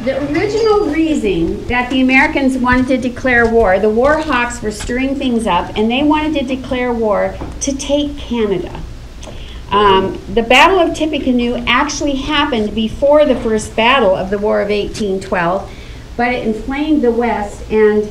the original reason that the Americans wanted to declare war, the war hawks were stirring things up, and they wanted to declare war to take Canada. The Battle of Tippecanoe actually happened before the first battle of the War of 1812, but it inflamed the West and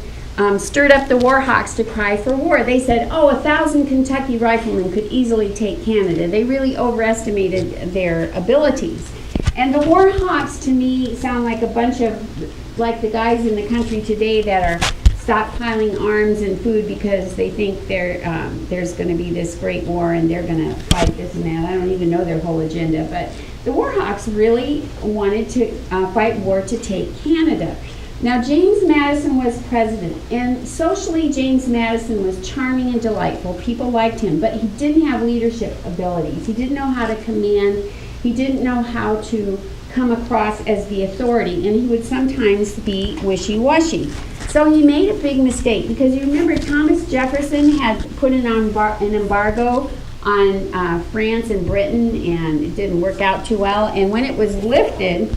stirred up the war hawks to cry for war. They said, 1,000 Kentucky riflemen could easily take Canada. They really overestimated their abilities. And the war hawks, to me, sound like a bunch of, like the guys in the country today that are stockpiling arms and food because they think there's going to be this great war and they're going to fight this and that. I don't even know their whole agenda. But the war hawks really wanted to fight war to take Canada. Now, James Madison was president, and socially James Madison was charming and delightful. People liked him, but he didn't have leadership abilities. He didn't know how to command. He didn't know how to come across as the authority, and he would sometimes be wishy-washy. So he made a big mistake, because you remember Thomas Jefferson had put an embargo on France and Britain, and it didn't work out too well. And when it was lifted,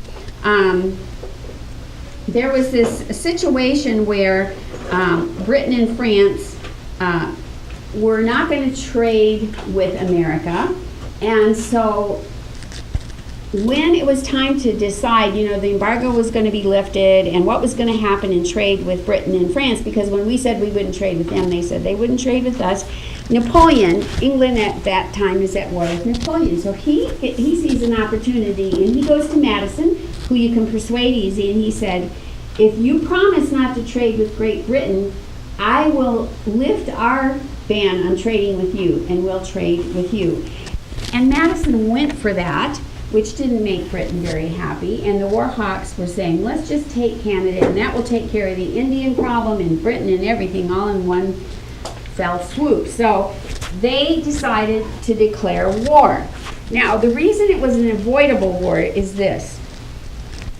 there was this situation where Britain and France were not going to trade with America, and so when it was time to decide, the embargo was going to be lifted and what was going to happen in trade with Britain and France, because when we said we wouldn't trade with them, they said they wouldn't trade with us. Napoleon, England at that time is at war with Napoleon, so he sees an opportunity, and he goes to Madison, who you can persuade easy, and he said, if you promise not to trade with Great Britain, I will lift our ban on trading with you, and we'll trade with you. And Madison went for that, which didn't make Britain very happy, and the war hawks were saying, let's just take Canada, and that will take care of the Indian problem and Britain and everything all in one fell swoop. So they decided to declare war. Now, the reason it was an avoidable war is this.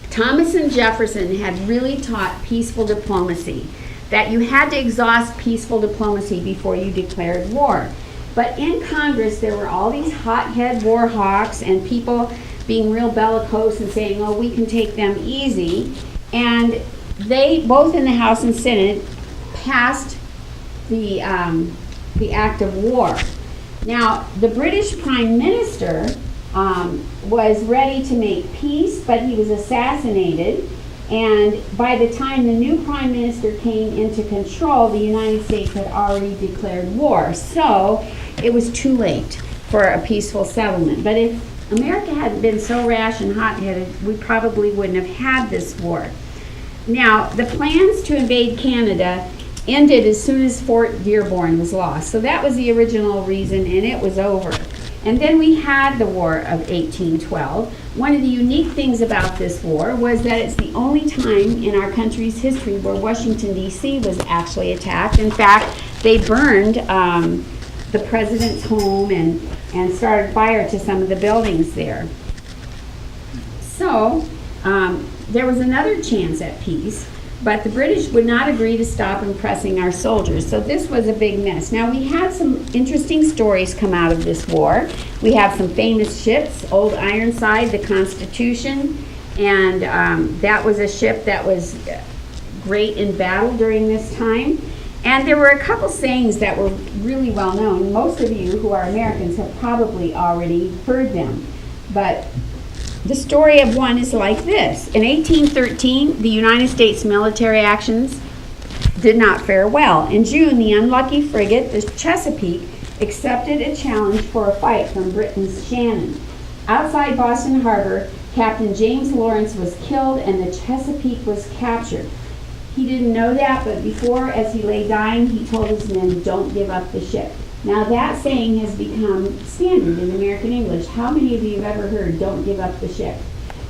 Thomas and Jefferson had really taught peaceful diplomacy, that you had to exhaust peaceful diplomacy before you declared war. But in Congress, there were all these hothead war hawks and people being real bellicose and saying, we can take them easy. And they, both in the House and Senate, passed the act of war. Now, the British Prime Minister was ready to make peace, but he was assassinated. And by the time the new Prime Minister came into control, the United States had already declared war. So it was too late for a peaceful settlement. But if America hadn't been so rash and hot-headed, we probably wouldn't have had this war. Now, the plans to invade Canada ended as soon as Fort Dearborn was lost. So that was the original reason, and it was over. And then we had the War of 1812. One of the unique things about this war was that it's the only time in our country's history where Washington, D.C. was actually attacked. In fact, they burned the president's home and started fire to some of the buildings there. So there was another chance at peace, but the British would not agree to stop impressing our soldiers. So this was a big mess. Now, we had some interesting stories come out of this war. We have some famous ships, Old Ironside, the Constitution, and that was a ship that was great in battle during this time. And there were a couple sayings that were really well known. Most of you who are Americans have probably already heard them. But the story of one is like this. In 1813, the United States military actions did not fare well. In June, the unlucky frigate, the Chesapeake, accepted a challenge for a fight from Britain's Shannon. Outside Boston Harbor, Captain James Lawrence was killed and the Chesapeake was captured. He didn't know that, but before, as he lay dying, he told his men, don't give up the ship. Now that saying has become standard in American English. How many of you have ever heard, don't give up the ship?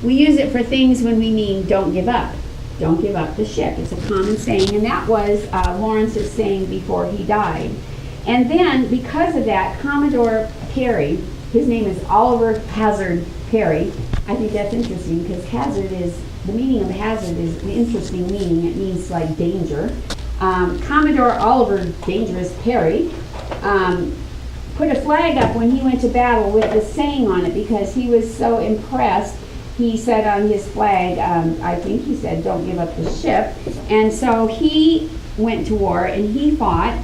We use it for things when we mean don't give up. Don't give up the ship. It's a common saying, and that was Lawrence's saying before he died. And then, because of that, Commodore Perry, his name is Oliver Hazard Perry. I think that's interesting because hazard is, the meaning of hazard is an interesting meaning. It means like danger. Commodore Oliver Dangerous Perry put a flag up when he went to battle with the saying on it because he was so impressed he said on his flag, I think he said, "Don't give up the ship." And so he went to war and he fought.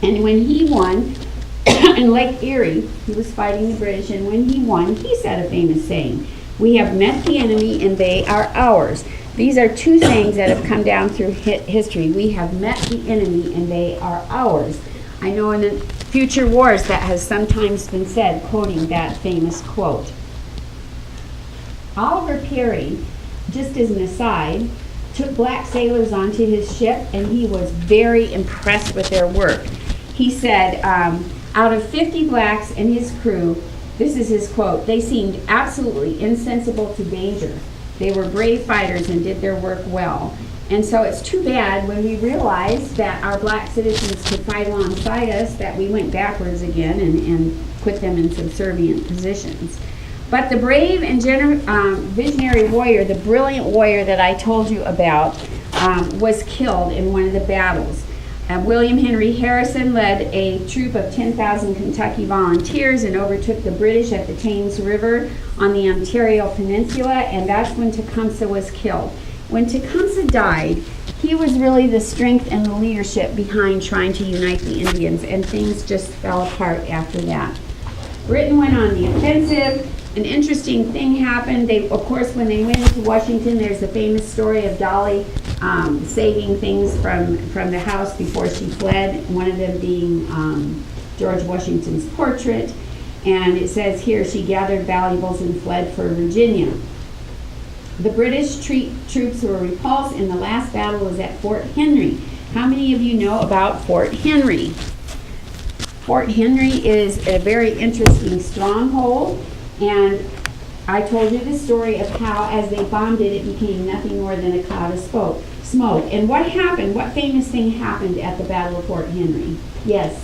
And when he won in Lake Erie, he was fighting the British, and when he won, he said a famous saying, "We have met the enemy and they are ours." These are two sayings that have come down through history. We have met the enemy and they are ours. I know in the future wars that has sometimes been said, quoting that famous quote. Oliver Perry, just as an aside, took black sailors onto his ship, and he was very impressed with their work. He said, out of 50 blacks and his crew, this is his quote, "They seemed absolutely insensible to danger. They were brave fighters and did their work well." And so it's too bad when we realized that our black citizens could fight alongside us that we went backwards again and put them in subservient positions. But the brave and visionary warrior, the brilliant warrior that I told you about, was killed in one of the battles. William Henry Harrison led a troop of 10,000 Kentucky volunteers and overtook the British at the Thames River on the Ontario Peninsula, and that's when Tecumseh was killed. When Tecumseh died, he was really the strength and the leadership behind trying to unite the Indians, and things just fell apart after that. Britain went on the offensive. An interesting thing happened. Of course, when they went into Washington, there's the famous story of Dolly saving things from the house before she fled, one of them being George Washington's portrait. And it says here, she gathered valuables and fled for Virginia. The British troops were repulsed, and the last battle was at Fort Henry. How many of you know about Fort Henry? Fort Henry is a very interesting stronghold. And I told you the story of how, as they bombed it, it became nothing more than a cloud of smoke. And what happened? What famous thing happened at the Battle of Fort Henry? Yes?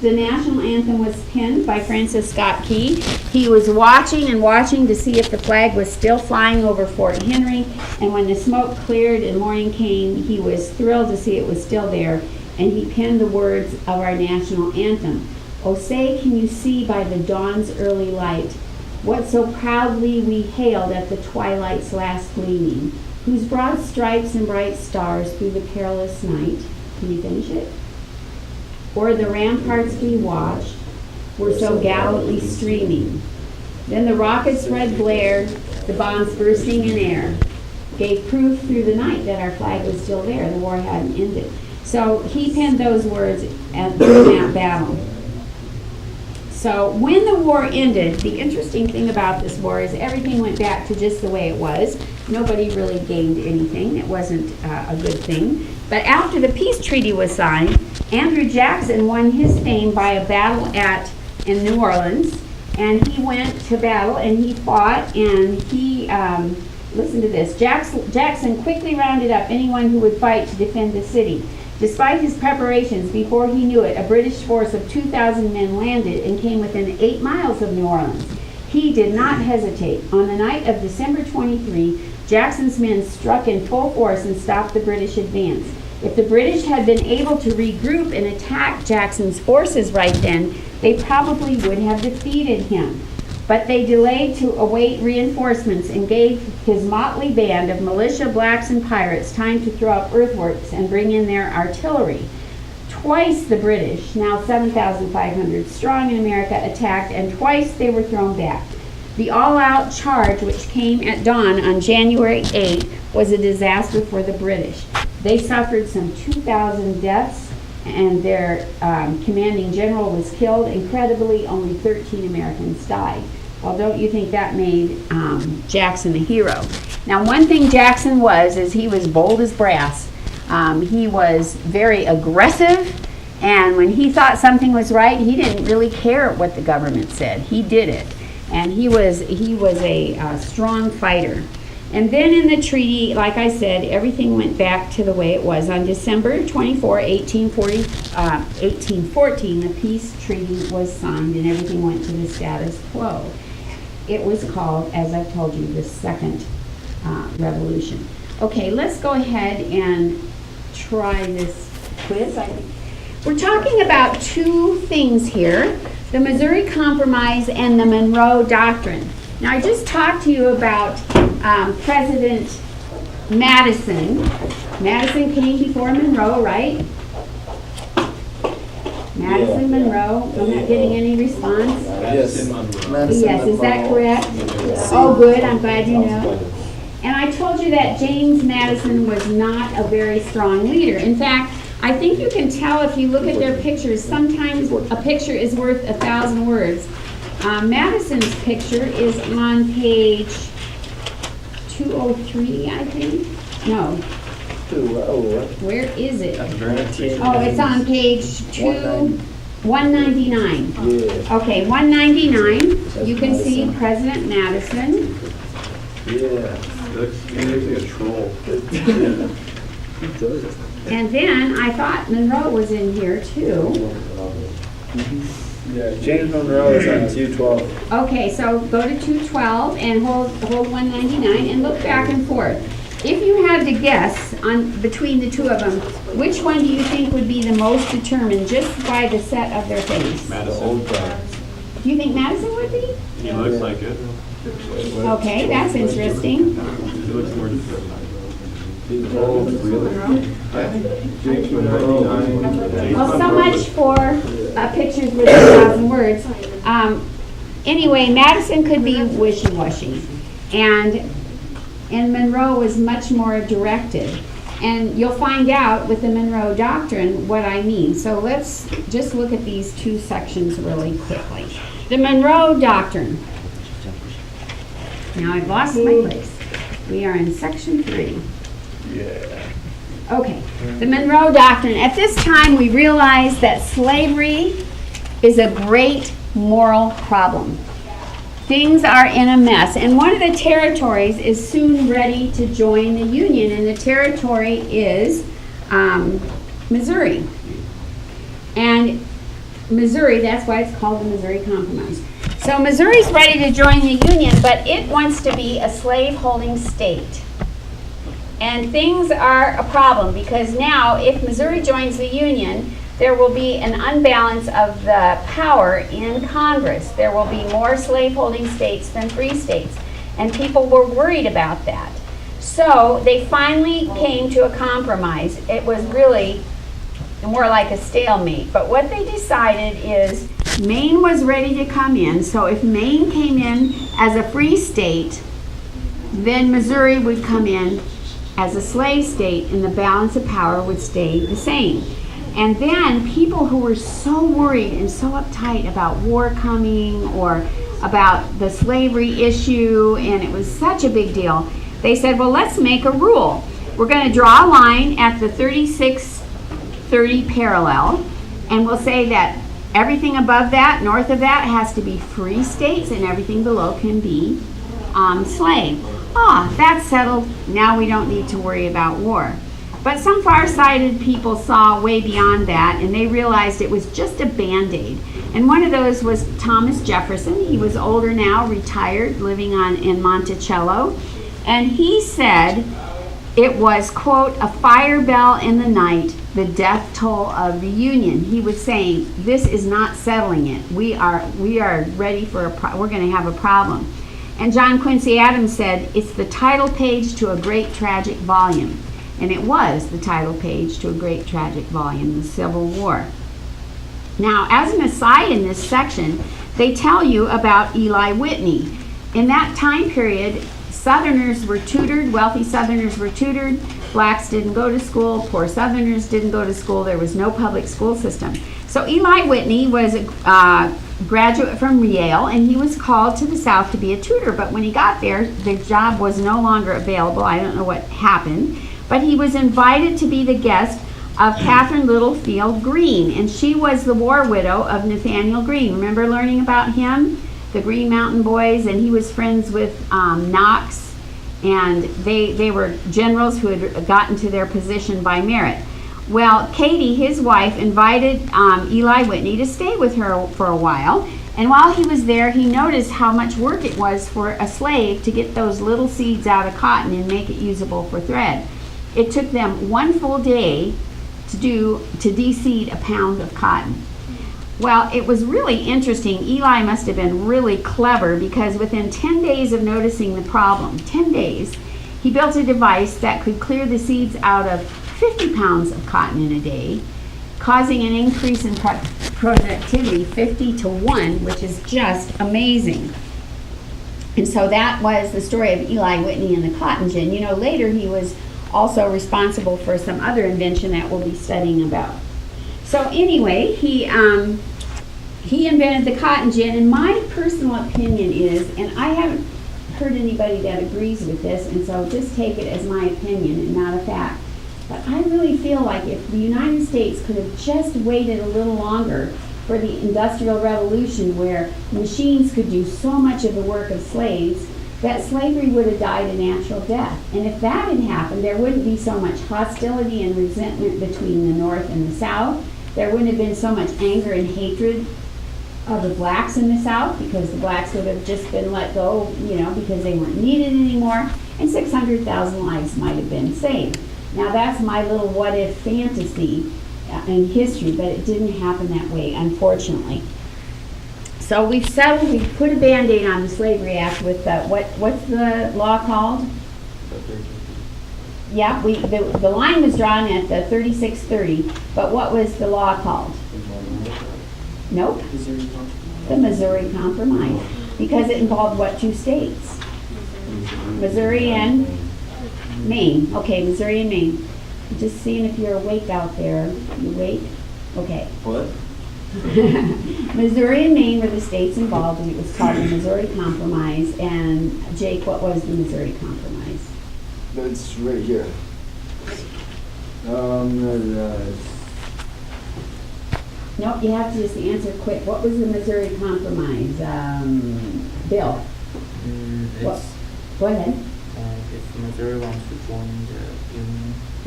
The national anthem was penned by Francis Scott Key. He was watching and watching to see if the flag was still flying over Fort Henry. And when the smoke cleared and morning came, he was thrilled to see it was still there. And he penned the words of our national anthem. "Oh, say, can you see by the dawn's early light what so proudly we hailed at the twilight's last gleaming, whose broad stripes and bright stars through the perilous night," can you finish it? "O'er the ramparts we watched were so gallantly streaming. Then the rocket's red glare, the bombs bursting in air, gave proof through the night that our flag was still there. The war hadn't ended." So he penned those words at that battle. So when the war ended, the interesting thing about this war is everything went back to just the way it was. Nobody really gained anything. It wasn't a good thing. But after the peace treaty was signed, Andrew Jackson won his fame by a battle in New Orleans. And he went to battle and he fought, and he, listen to this, Jackson quickly rounded up anyone who would fight to defend the city. Despite his preparations, before he knew it, a British force of 2,000 men landed and came within 8 miles of New Orleans. He did not hesitate. On the night of December 23, Jackson's men struck in full force and stopped the British advance. If the British had been able to regroup and attack Jackson's forces right then, they probably would have defeated him. But they delayed to await reinforcements and gave his motley band of militia, blacks, and pirates time to throw up earthworks and bring in their artillery. Twice the British, now 7,500 strong in America, attacked, and twice they were thrown back. The all-out charge, which came at dawn on January 8, was a disaster for the British. They suffered some 2,000 deaths, and their commanding general was killed. Incredibly, only 13 Americans died. Well, don't you think that made Jackson a hero? Now, one thing Jackson was is he was bold as brass. He was very aggressive, and when he thought something was right, he didn't really care what the government said. He did it, and he was a strong fighter. And then in the treaty, like I said, everything went back to the way it was. On December 24, 1814, the peace treaty was signed and everything went to the status quo. It was called, as I've told you, the Second Revolution. Okay, let's go ahead and try this quiz. We're talking about two things here, the Missouri Compromise and the Monroe Doctrine. Now, I just talked to you about President Madison. Madison came before Monroe, right? Madison, Monroe. I'm not getting any response. Yes. Yes, is that correct? Oh, good. I'm glad you know. And I told you that James Madison was not a very strong leader. In fact, I think you can tell if you look at their pictures. Sometimes a picture is worth 1,000 words. Madison's picture is on page 203, I think. No. Where is it? Oh, it's on page 199. Okay, 199. You can see President Madison. Yeah. He looks like a troll. And then I thought Monroe was in here too. Yeah, James Monroe is on 212. Okay, so go to 212 and hold 199 and look back and forth. If you had to guess on between the two of them, which one do you think would be the most determined just by the set of their face? Madison. Do you think Madison would be? He looks like it. Okay, that's interesting. He looks more determined. James Monroe. Well, so much for pictures with 1,000 words. Anyway, Madison could be wishy-washy, and Monroe was much more directed. And you'll find out with the Monroe Doctrine what I mean. So let's just look at these two sections really quickly. The Monroe Doctrine. Now I've lost my place. We are in section 3. Yeah. Okay, the Monroe Doctrine. At this time, we realized that slavery is a great moral problem. Things are in a mess, and one of the territories is soon ready to join the Union, and the territory is Missouri. And Missouri, that's why it's called the Missouri Compromise. So Missouri's ready to join the Union, but it wants to be a slave-holding state. And things are a problem because now if Missouri joins the Union, there will be an unbalance of the power in Congress. There will be more slaveholding states than free states. And people were worried about that. So they finally came to a compromise. It was really more like a stalemate. But what they decided is Maine was ready to come in. So if Maine came in as a free state, then Missouri would come in as a slave state, and the balance of power would stay the same. And then people who were so worried and so uptight about war coming or about the slavery issue, and it was such a big deal, they said, well, let's make a rule. We're going to draw a line at the 3630 parallel, and we'll say that everything above that, north of that, has to be free states, and everything below can be slave. That's settled. Now we don't need to worry about war. But some far-sighted people saw way beyond that, and they realized it was just a Band-Aid. And one of those was Thomas Jefferson. He was older now, retired, living in Monticello. And he said it was, quote, a fire bell in the night, the death toll of the Union. He was saying, this is not settling it. We are ready for we're going to have a problem. And John Quincy Adams said, it's the title page to a great tragic volume. And it was the title page to a great tragic volume, the Civil War. Now, as an aside in this section, they tell you about Eli Whitney. In that time period, Southerners were tutored, wealthy Southerners were tutored, blacks didn't go to school, poor Southerners didn't go to school, there was no public school system. So Eli Whitney was a graduate from Yale, and he was called to the South to be a tutor, but when he got there, the job was no longer available. I don't know what happened, but he was invited to be the guest of Catherine Littlefield Greene, and she was the war widow of Nathaniel Greene. Remember learning about him? The Green Mountain Boys, and he was friends with Knox, and they were generals who had gotten to their position by merit. Well, Katie, his wife, invited Eli Whitney to stay with her for a while, and while he was there, he noticed how much work it was for a slave to get those little seeds out of cotton and make it usable for thread. It took them one full day to de-seed a pound of cotton. Well, it was really interesting. Eli must have been really clever because within 10 days of noticing the problem, 10 days, he built a device that could clear the seeds out of 50 pounds of cotton in a day, causing an increase in productivity 50 to 1, which is just amazing. And so that was the story of Eli Whitney and the cotton gin. You know, later he was also responsible for some other invention that we'll be studying about. So anyway, he invented the cotton gin, and my personal opinion is, and I haven't heard anybody that agrees with this, and so just take it as my opinion and not a fact. But I really feel like if the United States could have just waited a little longer for the Industrial Revolution, where machines could do so much of the work of slaves, that slavery would have died a natural death. And if that had happened, there wouldn't be so much hostility and resentment between the North and the South. There wouldn't have been so much anger and hatred of the blacks in the South, because the blacks would have just been let go, you know, because they weren't needed anymore, and 600,000 lives might have been saved. Now that's my little what if fantasy in history, but it didn't happen that way, unfortunately. So we've settled, we've put a Band-Aid on the Slavery Act with what's the law called? Yeah, the line was drawn at the 3630, but what was the law called? Nope. The Missouri Compromise, because it involved what two states? Missouri and Maine. Okay, Missouri and Maine. Just seeing if you're awake out there. You awake? Okay. What? Missouri and Maine were the states involved, and it was called the Missouri Compromise. And Jake, what was the Missouri Compromise? It's right here. Nope, you have to just answer quick. What was the Missouri Compromise? Bill? What? Go ahead. If Missouri wants to join the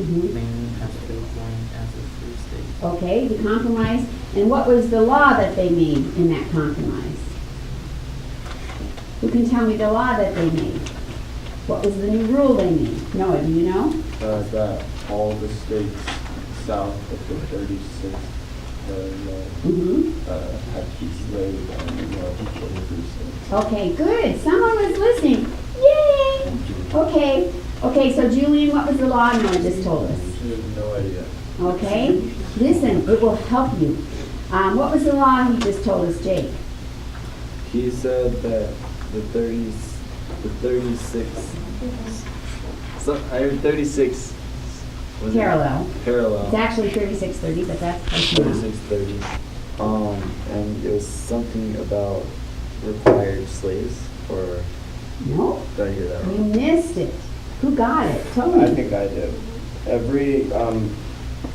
Union, Maine has to join as a free state. Okay, the compromise. And what was the law that they made in that compromise? Who can tell me the law that they made? What was the new rule they made? Noah, do you know? That all the states south of the 36th had keep slaves and free states. Okay, good. Someone was listening. Yay! Okay, so Julian, what was the law Noah just told us? I have no idea. Okay, listen, it will help you. What was the law he just told us, Jake? He said that the 36. So I heard 36. Was it? Parallel. Parallel. It's actually 3630, but that's close enough. 3630. And it was something about required slaves, or No, did I hear that you wrong? missed it. Who got it? Tell me. I think I did. Every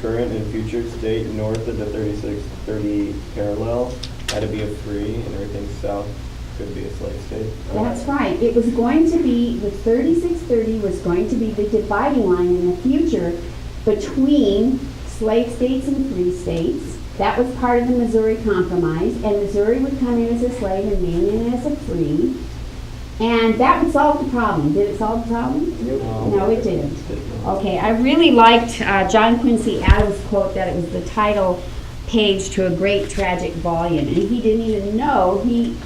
current and future state north of the 3630 parallel had to be a free, and everything south could be a slave state. That's right. It was going to be, the 3630 was going to be the dividing line in the future between slave states and free states. That was part of the Missouri Compromise, and Missouri would come in as a slave and Maine in as a free. And that would solve the problem. Did it solve the problem? No, it didn't. Okay, I really liked John Quincy Adams' quote that it was the title page to a great tragic volume. And he didn't even know, he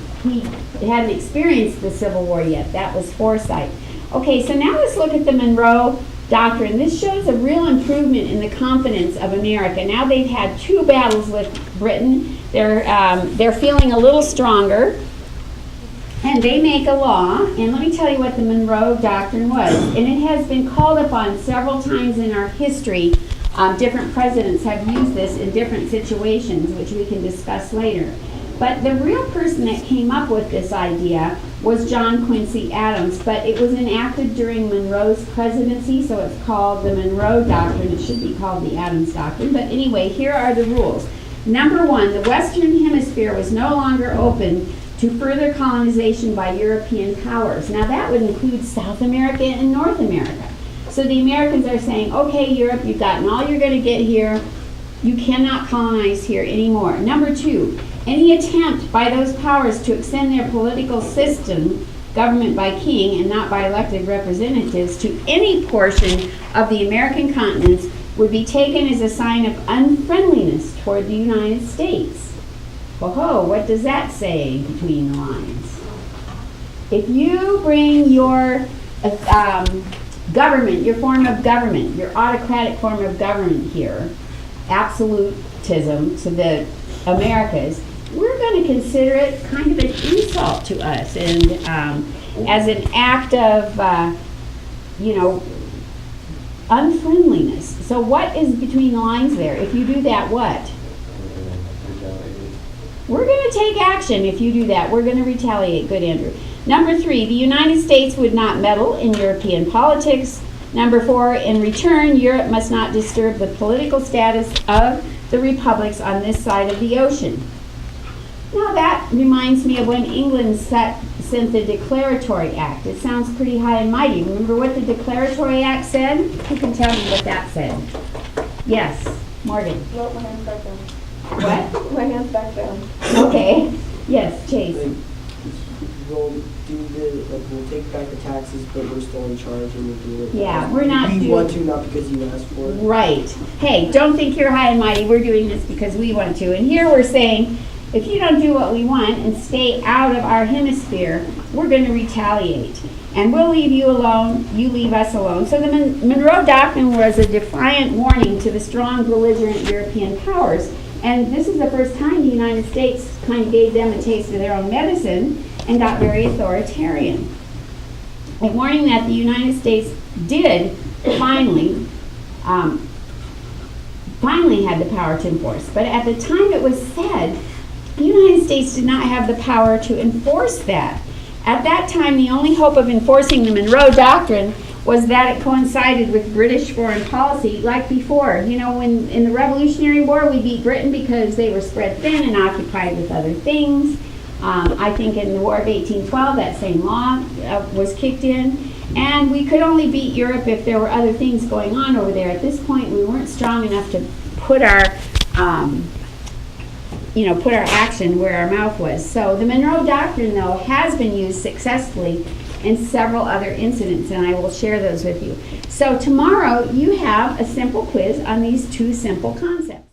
hadn't experienced the Civil War yet. That was foresight. Okay, so now let's look at the Monroe Doctrine. This shows a real improvement in the confidence of America. Now they've had 2 battles with Britain. They're feeling a little stronger. And they make a law, and let me tell you what the Monroe Doctrine was. And it has been called upon several times in our history. Different presidents have used this in different situations, which we can discuss later. But the real person that came up with this idea was John Quincy Adams, but it was enacted during Monroe's presidency, so it's called the Monroe Doctrine. It should be called the Adams Doctrine. But anyway, here are the rules. Number 1, the Western Hemisphere was no longer open to further colonization by European powers. Now that would include South America and North America. So the Americans are saying, okay, Europe, you've gotten all you're going to get here. You cannot colonize here anymore. Number 2, any attempt by those powers to extend their political system, government by king and not by elected representatives, to any portion of the American continents would be taken as a sign of unfriendliness toward the United States. Whoa, what does that say between the lines? If you bring your government, your form of government, your autocratic form of government here, absolutism to the Americas, we're going to consider it kind of an insult to us and as an act of, unfriendliness. So what is between the lines there? If you do that, what? We're going to take action if you do that. We're going to retaliate. Good, Andrew. Number 3, the United States would not meddle in European politics. Number 4, in return, Europe must not disturb the political status of the republics on this side of the ocean. Now that reminds me of when England sent the Declaratory Act. It sounds pretty high and mighty. Remember what the Declaratory Act said? Who can tell me what that said? Yes, Morgan. No, my hand's back down. What? My hand's back down. Okay. Yes, Chase. We'll we'll take back the taxes, but we're still in charge and we'll do it. Yeah, we're not We doing- want to, not because you asked for it. Right. Hey, don't think you're high and mighty. We're doing this because we want to. And here we're saying, if you don't do what we want and stay out of our hemisphere, we're going to retaliate. And we'll leave you alone, you leave us alone. So the Monroe Doctrine was a defiant warning to the strong, belligerent European powers. And this is the first time the United States kind of gave them a taste of their own medicine and got very authoritarian. A warning that the United States did finally had the power to enforce. But at the time it was said, the United States did not have the power to enforce that. At that time, the only hope of enforcing the Monroe Doctrine was that it coincided with British foreign policy like before. You know, when in the Revolutionary War, we beat Britain because they were spread thin and occupied with other things. I think in the War of 1812, that same law was kicked in. And we could only beat Europe if there were other things going on over there. At this point, we weren't strong enough to put our put our action where our mouth was. So the Monroe Doctrine, though, has been used successfully in several other incidents, and I will share those with you. So tomorrow, you have a simple quiz on these 2 simple concepts.